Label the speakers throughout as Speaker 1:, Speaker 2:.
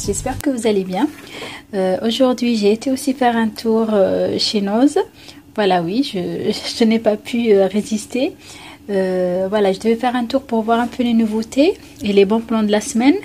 Speaker 1: Yes, j'espère que vous allez bien. Aujourd'hui, j'ai été aussi faire un tour chez Noz. Voilà, oui, je n'ai pas pu résister. Voilà, je devais faire un tour pour voir un peu les nouveautés et les bons plans de la semaine.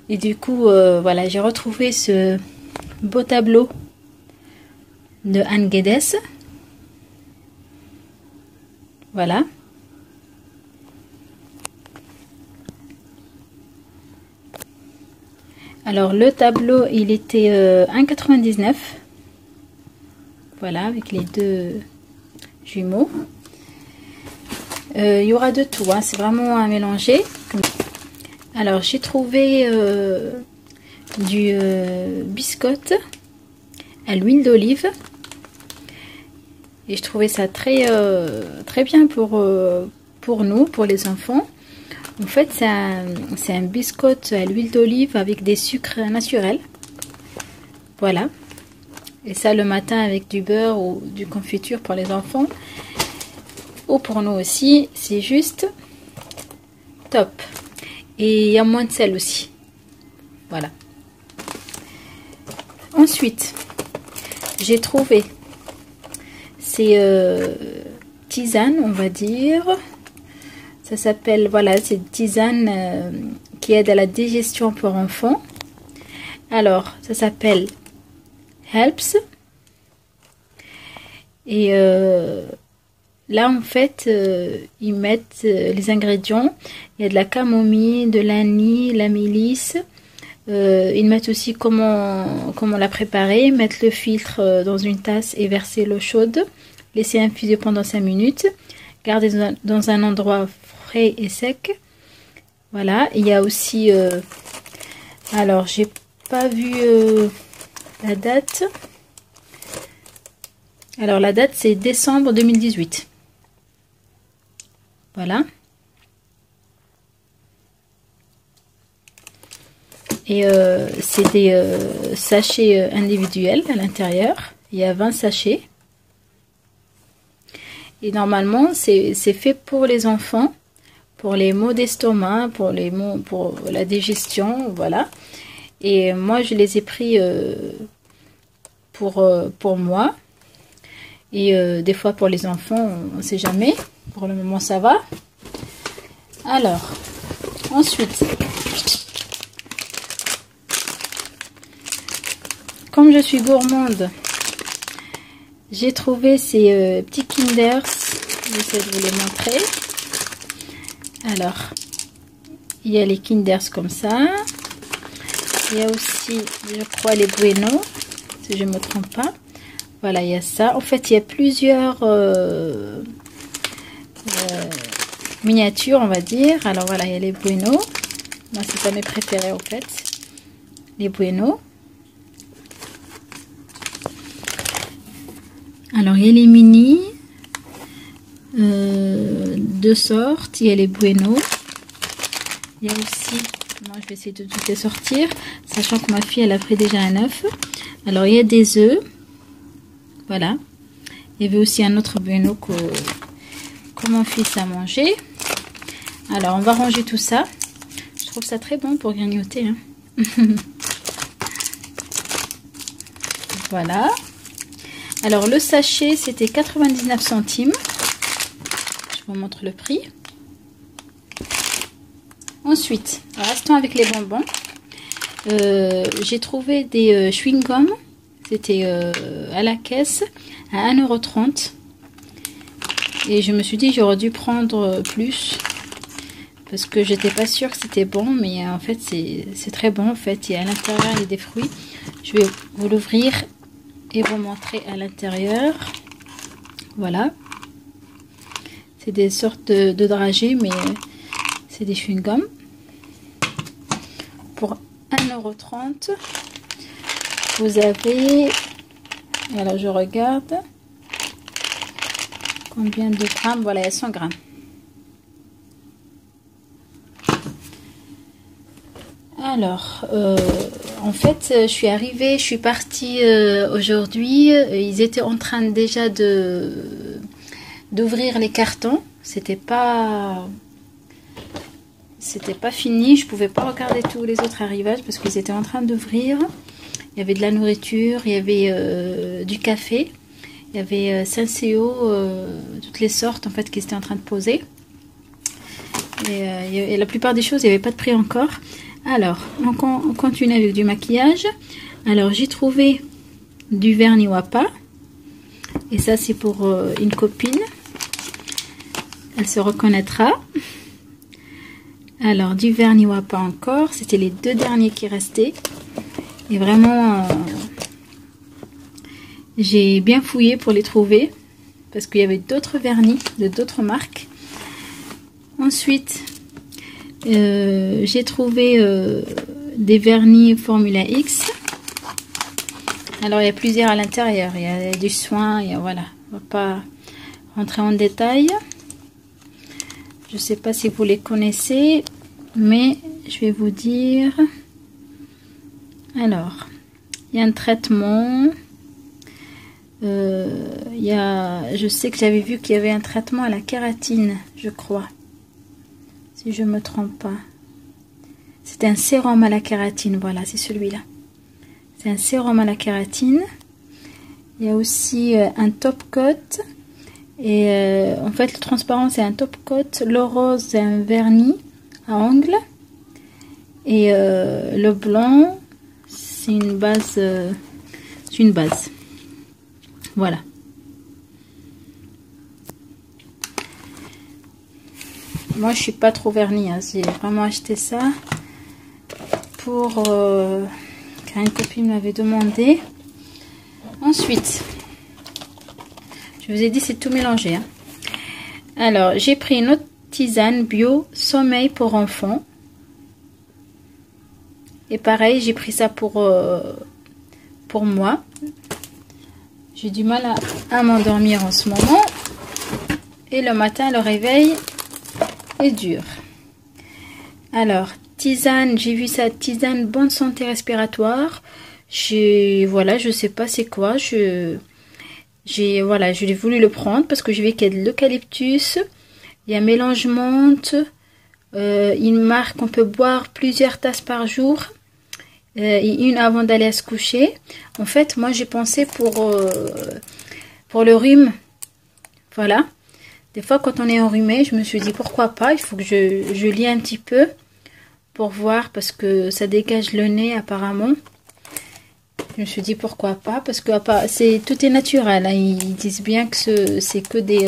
Speaker 1: Et du coup, voilà, j'ai retrouvé ce beau tableau de Anne Guedes. Voilà. Alors le tableau, il était 1,99 €. Voilà, avec les deux jumeaux. Il y aura de tout, hein, c'est vraiment à mélanger. Alors j'ai trouvé du biscotte à l'huile d'olive. Et je trouvais ça très bien pour nous, pour les enfants. En fait, c'est un biscotte à l'huile d'olive avec des sucres naturels. Voilà. Et ça le matin avec du beurre ou du confiture pour les enfants. Ou pour nous aussi, c'est juste top. Et il y a moins de sel aussi. Voilà. Ensuite, j'ai trouvé ces tisanes, on va dire. Ça s'appelle, voilà, c'est une tisane qui aide à la digestion pour enfants. Alors, ça s'appelle Helps. Et là, en fait, ils mettent les ingrédients. Il y a de la camomille, de l'anis, la mélisse. Ils mettent aussi comment la préparer. Mettre le filtre dans une tasse et verser l'eau chaude. Laisser infuser pendant 5 minutes. Garder dans un endroit frais et sec. Voilà. Il y a aussi... alors, j'ai pas vu la date. Alors, la date, c'est décembre 2018. Voilà. Et c'est des sachets individuels à l'intérieur. Il y a 20 sachets. Et normalement, c'est fait pour les enfants, pour les maux d'estomac, pour la digestion, voilà. Et moi, je les ai pris pour moi. Et des fois pour les enfants, on ne sait jamais. Pour le moment, ça va. Alors, ensuite, comme je suis gourmande, j'ai trouvé ces petits Kinders. J'essaie de vous les montrer. Alors, il y a les Kinders comme ça. Il y a aussi, je crois, les Bueno, si je ne me trompe pas. Voilà, il y a ça. En fait, il y a plusieurs miniatures, on va dire. Alors voilà, il y a les Bueno. Moi, c'est pas mes préférés, en fait. Les Bueno. Alors, il y a les mini. Deux sortes. Il y a les Bueno. Il y a aussi... Moi, je vais essayer de toutes les sortir. Sachant que ma fille, elle a pris déjà un œuf. Alors, il y a des œufs. Voilà. Il y avait aussi un autre Bueno que mon fils a mangé. Alors, on va ranger tout ça. Je trouve ça très bon pour grignoter. Hein. Voilà. Alors, le sachet, c'était 99 centimes. Je vous montre le prix. Ensuite, restons avec les bonbons. J'ai trouvé des chewing-gums. C'était à la caisse à 1,30 €. Et je me suis dit j'aurais dû prendre plus. Parce que j'étais pas sûre que c'était bon. Mais en fait c'est très bon. En fait, il y a à l'intérieur il y a des fruits. Je vais vous l'ouvrir et vous montrer à l'intérieur. Voilà. C'est des sortes de dragées. Mais c'est des chewing-gums. Pour 1,30 €. Vous avez, alors je regarde, combien de grammes, voilà, il y a 100 grammes. Alors, en fait, je suis arrivée, je suis partie aujourd'hui, ils étaient en train déjà d'ouvrir les cartons, c'était pas c'était pas fini. Je pouvais pas regarder tous les autres arrivages parce qu'ils étaient en train d'ouvrir. Il y avait de la nourriture, il y avait du café, il y avait Senseo, toutes les sortes en fait qui étaient en train de poser. Et la plupart des choses, il n'y avait pas de prix encore. Alors, on continue avec du maquillage. Alors, j'ai trouvé du vernis Wapa. Et ça, c'est pour une copine. Elle se reconnaîtra. Alors, du vernis Wapa encore. C'était les deux derniers qui restaient. Et vraiment, j'ai bien fouillé pour les trouver. Parce qu'il y avait d'autres vernis de d'autres marques. Ensuite, j'ai trouvé des vernis Formula X. Alors, il y a plusieurs à l'intérieur. Il y a du soin. Voilà, on va pas rentrer en détail. Je ne sais pas si vous les connaissez, mais je vais vous dire. Alors, il y a un traitement. Je sais que j'avais vu qu'il y avait un traitement à la kératine, je crois. Si je ne me trompe pas. C'est un sérum à la kératine. Voilà, c'est celui-là. C'est un sérum à la kératine. Il y a aussi un top coat. Et en fait, le transparent, c'est un top coat. Le rose, c'est un vernis à ongles. Et le blanc, c'est une base. Voilà. Moi, je suis pas trop vernis. Hein. J'ai vraiment acheté ça pour car une copine m'avait demandé. Ensuite, je vous ai dit, c'est tout mélangé. Hein. Alors, j'ai pris une autre tisane bio sommeil pour enfants. Et pareil, j'ai pris ça pour moi. J'ai du mal à m'endormir en ce moment. Et le matin, le réveil est dur. Alors, tisane, j'ai vu ça, tisane bonne santé respiratoire. Voilà, je sais pas c'est quoi. Voilà, je l'ai voulu le prendre parce que j'ai vu qu'il y a de l'eucalyptus. Il y a mélange menthe. Il marque qu'on peut boire plusieurs tasses par jour. Et une avant d'aller à se coucher. En fait, moi j'ai pensé pour le rhume. Voilà. Des fois, quand on est enrhumé, je me suis dit pourquoi pas. Il faut que je lis un petit peu pour voir parce que ça dégage le nez apparemment. Je me suis dit pourquoi pas parce que tout est naturel. Hein. Ils disent bien que c'est que des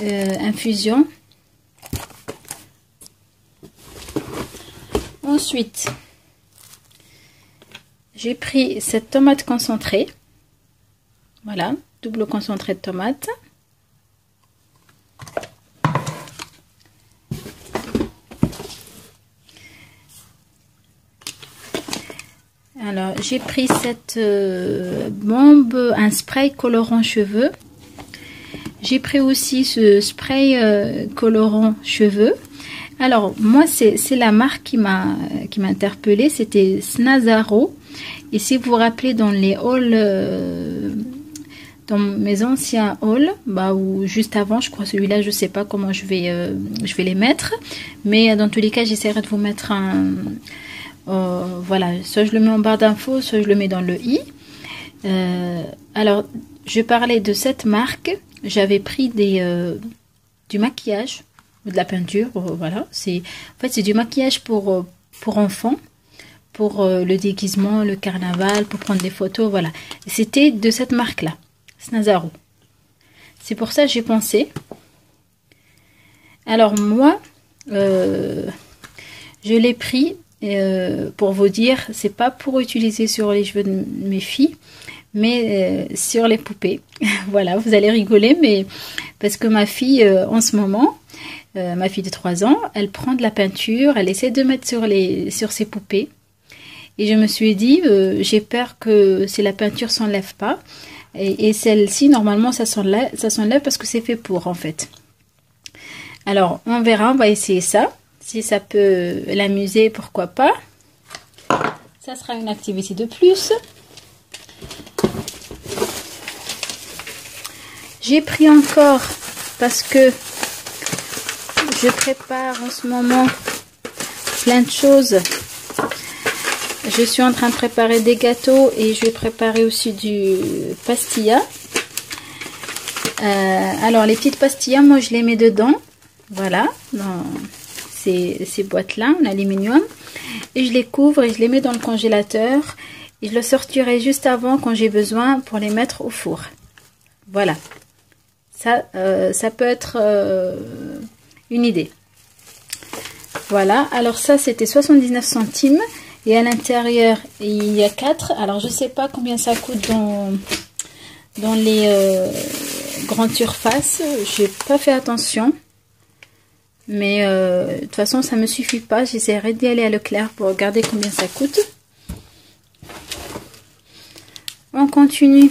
Speaker 1: infusions. Ensuite, j'ai pris cette tomate concentrée. Voilà, double concentré de tomate. Alors, j'ai pris cette bombe, un spray colorant cheveux. J'ai pris aussi ce spray colorant cheveux. Alors, moi, c'est la marque qui m'a interpellée. C'était Snazaro. Et si vous vous rappelez, dans les hauls, dans mes anciens hauls, ou juste avant, je crois celui-là, je sais pas comment je vais les mettre. Mais dans tous les cas, j'essaierai de vous mettre un... voilà, soit je le mets en barre d'infos, soit je le mets dans le i. Alors, je parlais de cette marque. J'avais pris du maquillage, de la peinture, voilà. En fait, c'est du maquillage pour enfants, pour le déguisement, le carnaval, pour prendre des photos, voilà. C'était de cette marque-là, Snazaro. C'est pour ça que j'ai pensé. Alors moi, je l'ai pris. Pour vous dire, c'est pas pour utiliser sur les cheveux de mes filles, mais sur les poupées. Voilà, vous allez rigoler, mais parce que ma fille, en ce moment, ma fille de 3 ans, elle prend de la peinture, elle essaie de mettre sur ses poupées. Et je me suis dit, j'ai peur que si la peinture s'enlève pas. Et celle-ci, normalement, ça s'enlève parce que c'est fait pour, en fait. Alors, on verra, on va essayer ça. Si ça peut l'amuser, pourquoi pas. Ça sera une activité de plus. J'ai pris encore, parce que je prépare en ce moment plein de choses. Je suis en train de préparer des gâteaux et je vais préparer aussi du pastilla. Alors les petites pastillas, moi je les mets dedans, voilà, dans ces boîtes-là en aluminium. Et je les couvre et je les mets dans le congélateur. Et je le sortirai juste avant quand j'ai besoin pour les mettre au four. Voilà. Ça peut être une idée. Voilà. Alors ça, c'était 79 centimes. Et à l'intérieur, il y a 4. Alors, je ne sais pas combien ça coûte dans les grandes surfaces. Je n'ai pas fait attention. Mais de toute façon, ça ne me suffit pas. J'essaierai d'y aller à Leclerc pour regarder combien ça coûte. On continue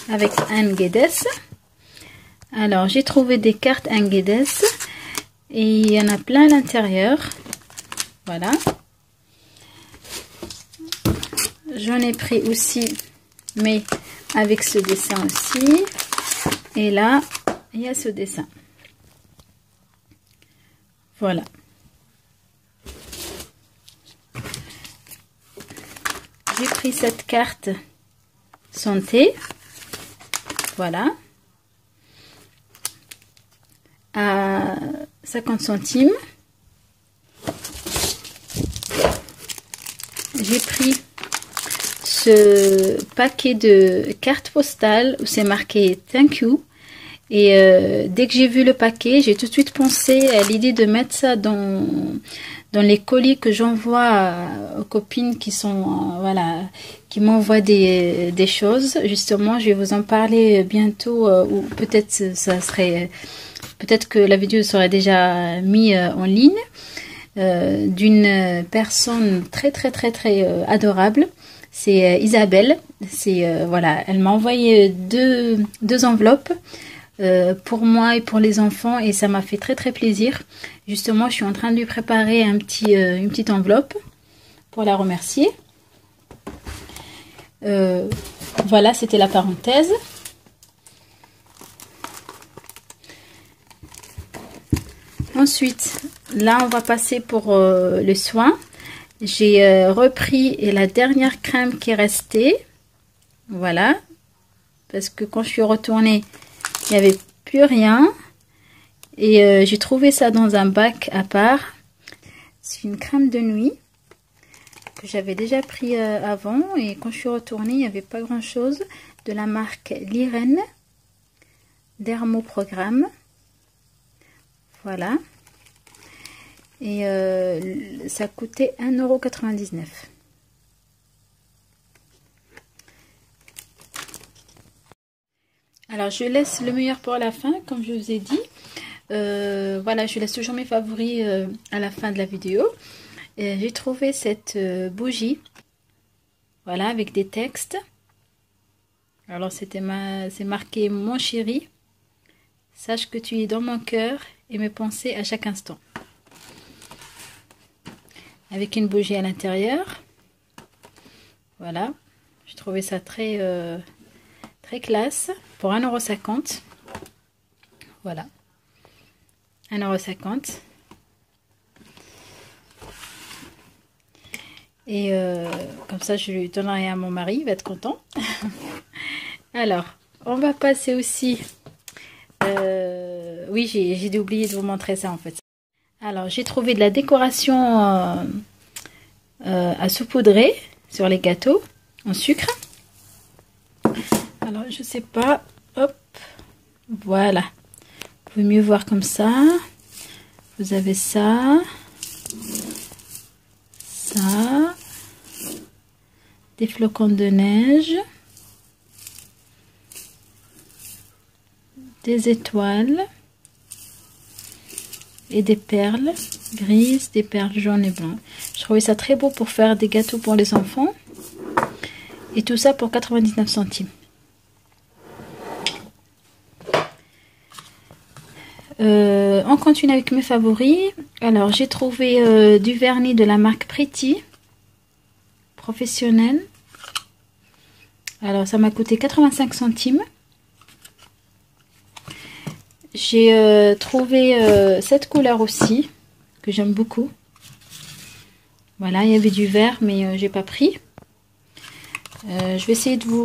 Speaker 1: avec un Guedes. Alors, j'ai trouvé des cartes un Guedes. Et il y en a plein à l'intérieur. Voilà. J'en ai pris aussi, mais avec ce dessin aussi. Et là, il y a ce dessin. Voilà. J'ai pris cette carte santé. Voilà. À 50 centimes. J'ai pris ce paquet de cartes postales où c'est marqué Thank you. Et dès que j'ai vu le paquet, j'ai tout de suite pensé à l'idée de mettre ça dans les colis que j'envoie aux copines qui sont voilà, qui m'envoient des choses. Justement, je vais vous en parler bientôt, ou peut-être ça serait, peut-être que la vidéo serait déjà mise en ligne, d'une personne très adorable. C'est Isabelle. C'est voilà, elle m'a envoyé deux enveloppes. Pour moi et pour les enfants, et ça m'a fait très plaisir. Justement, je suis en train de lui préparer une petite enveloppe pour la remercier. Voilà, c'était la parenthèse. Ensuite, là on va passer pour le soin. J'ai repris la dernière crème qui est restée. Voilà, parce que quand je suis retournée, il n'y avait plus rien. Et j'ai trouvé ça dans un bac à part. C'est une crème de nuit que j'avais déjà pris avant. Et quand je suis retournée, il n'y avait pas grand chose. De la marque Liren Dermoprogramme. Voilà. Et ça coûtait 1,99 €. Alors, je laisse le meilleur pour la fin, comme je vous ai dit. Voilà, je laisse toujours mes favoris à la fin de la vidéo. J'ai trouvé cette bougie. Voilà, avec des textes. Alors, c'est marqué « Mon chéri, sache que tu es dans mon cœur et mes pensées à chaque instant ». Avec une bougie à l'intérieur. Voilà, j'ai trouvé ça très classe. Pour 1,50 €. Voilà. 1,50 €. Et comme ça, je lui donnerai à mon mari. Il va être content. Alors, on va passer aussi... oui, j'ai oublié de vous montrer ça en fait. Alors, j'ai trouvé de la décoration à saupoudrer sur les gâteaux en sucre. Alors, je sais pas. Hop. Voilà. Vous pouvez mieux voir comme ça. Vous avez ça. Ça. Des flocons de neige. Des étoiles. Et des perles grises, des perles jaunes et blanches. Je trouvais ça très beau pour faire des gâteaux pour les enfants. Et tout ça pour 99 centimes. On continue avec mes favoris. Alors, j'ai trouvé du vernis de la marque Pretty. Professionnel. Alors, ça m'a coûté 85 centimes. j'ai trouvé cette couleur aussi, que j'aime beaucoup. Voilà, il y avait du vert, mais j'ai pas pris. Je vais essayer de vous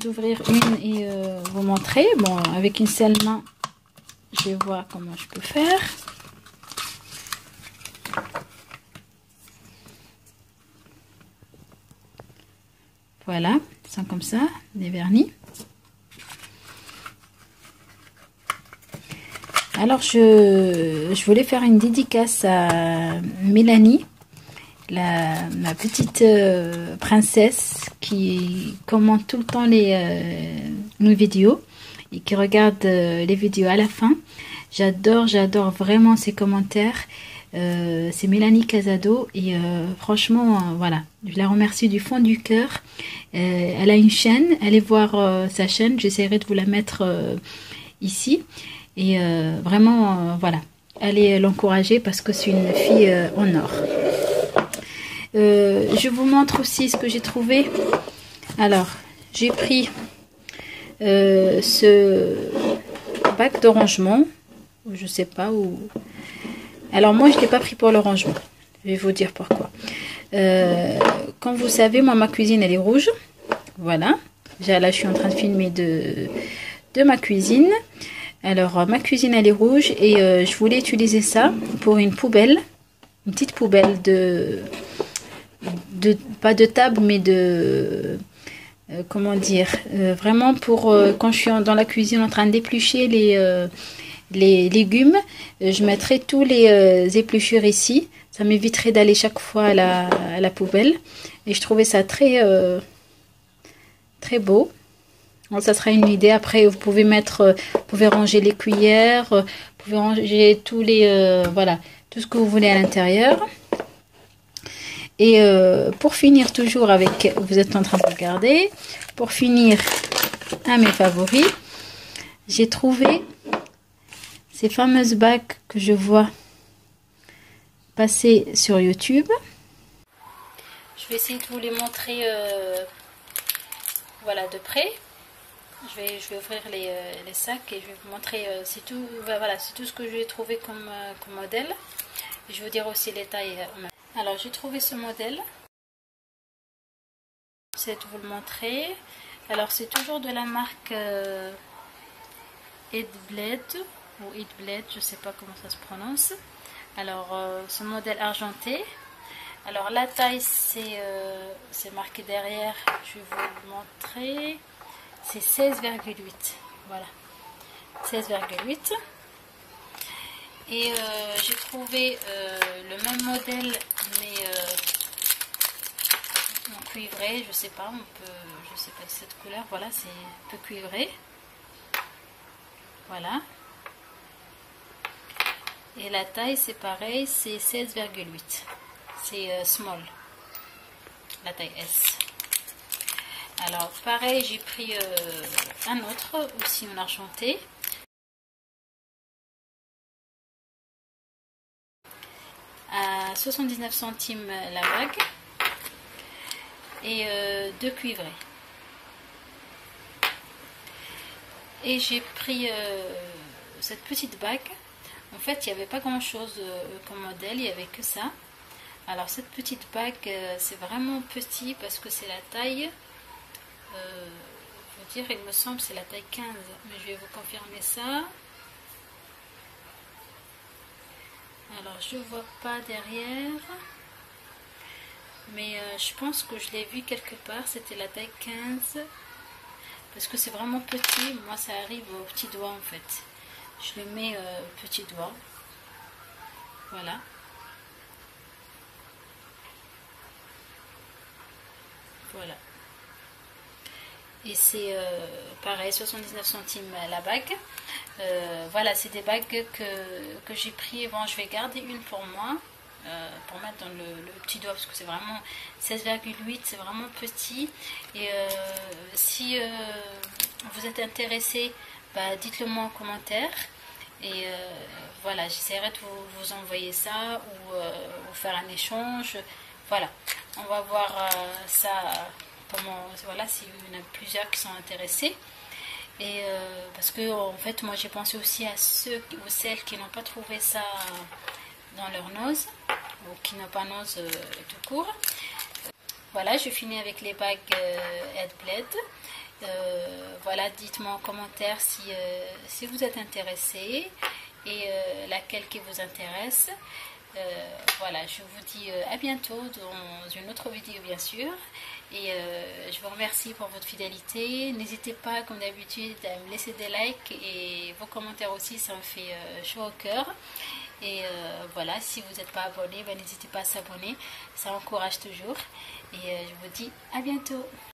Speaker 1: ouvrir une et vous montrer. Bon, avec une seule main, je vais voir comment je peux faire. Voilà, ils sont comme ça, des vernis. Alors, je voulais faire une dédicace à Mélanie, ma petite princesse qui commente tout le temps nos vidéos et qui regarde les vidéos à la fin. J'adore vraiment ses commentaires. C'est Mélanie Casado et franchement, voilà, je la remercie du fond du cœur. Elle a une chaîne, allez voir sa chaîne, j'essaierai de vous la mettre ici. Et vraiment, voilà, allez l'encourager parce que c'est une fille en or. Je vous montre aussi ce que j'ai trouvé. Alors, j'ai pris ce bac de rangement. Je sais pas où. Alors, moi, je ne l'ai pas pris pour le rangement. Je vais vous dire pourquoi. Comme vous savez, moi, ma cuisine, elle est rouge. Voilà. Là, je suis en train de filmer de ma cuisine. Alors, ma cuisine, elle est rouge et je voulais utiliser ça pour une poubelle. Une petite poubelle pas de table, mais comment dire, vraiment pour quand je suis dans la cuisine en train d'éplucher les légumes, je mettrai tous les épluchures ici. Ça m'éviterait d'aller chaque fois à la poubelle. Et je trouvais ça très beau. Donc, ça sera une idée. Après, vous pouvez ranger les cuillères, vous pouvez ranger voilà, tout ce que vous voulez à l'intérieur. Et pour finir, toujours avec, vous êtes en train de regarder, pour finir, un de mes favoris, j'ai trouvé ces fameuses bagues que je vois passer sur YouTube. Je vais essayer de vous les montrer voilà, de près. Je vais ouvrir les sacs et je vais vous montrer, c'est tout, voilà, c'est tout ce que j'ai trouvé comme modèle. Et je vais vous dire aussi les tailles. Alors, j'ai trouvé ce modèle. J'essaie de vous le montrer. Alors, c'est toujours de la marque Edbled ou Edbled, je ne sais pas comment ça se prononce. Alors, ce modèle argenté. Alors, la taille, c'est marqué derrière. Je vais vous le montrer. C'est 16,8. Voilà. 16,8. Et j'ai trouvé le même modèle, mais en cuivré, je sais pas, je sais pas cette couleur, voilà, c'est un peu cuivré. Voilà. Et la taille, c'est pareil, c'est 16,8. C'est small, la taille S. Alors, pareil, j'ai pris un autre, aussi en argenté. À 79 centimes la bague et 2 cuivrés. Et j'ai pris cette petite bague. En fait, il n'y avait pas grand chose comme modèle, il n'y avait que ça. Alors cette petite bague, c'est vraiment petit parce que c'est la taille, faut dire, il me semble c'est la taille 15, mais je vais vous confirmer ça. Alors, je vois pas derrière, mais je pense que je l'ai vu quelque part, c'était la taille 15, parce que c'est vraiment petit, moi ça arrive au petit doigt en fait. Je le mets au petit doigt, voilà. Voilà. Et c'est pareil, 79 centimes la bague. Voilà, c'est des bagues que j'ai pris. Bon, je vais garder une pour moi, pour mettre dans le petit doigt, parce que c'est vraiment 16,8, c'est vraiment petit. Et si vous êtes intéressé, bah, dites-le moi en commentaire. Et voilà, j'essaierai de vous envoyer ça ou vous faire un échange. Voilà, on va voir ça. Voilà, s'il y en a plusieurs qui sont intéressés. Et parce que en fait, moi j'ai pensé aussi à ceux ou celles qui n'ont pas trouvé ça dans leur nose, ou qui n'ont pas nose tout court. Voilà, je finis avec les bagues Headblade. Voilà, dites-moi en commentaire si vous êtes intéressé et laquelle qui vous intéresse. Voilà, je vous dis à bientôt dans une autre vidéo bien sûr. Et je vous remercie pour votre fidélité. N'hésitez pas, comme d'habitude, à me laisser des likes et vos commentaires aussi, ça me fait chaud au cœur. Et voilà, si vous n'êtes pas abonné, ben, n'hésitez pas à s'abonner, ça encourage toujours. Et je vous dis à bientôt.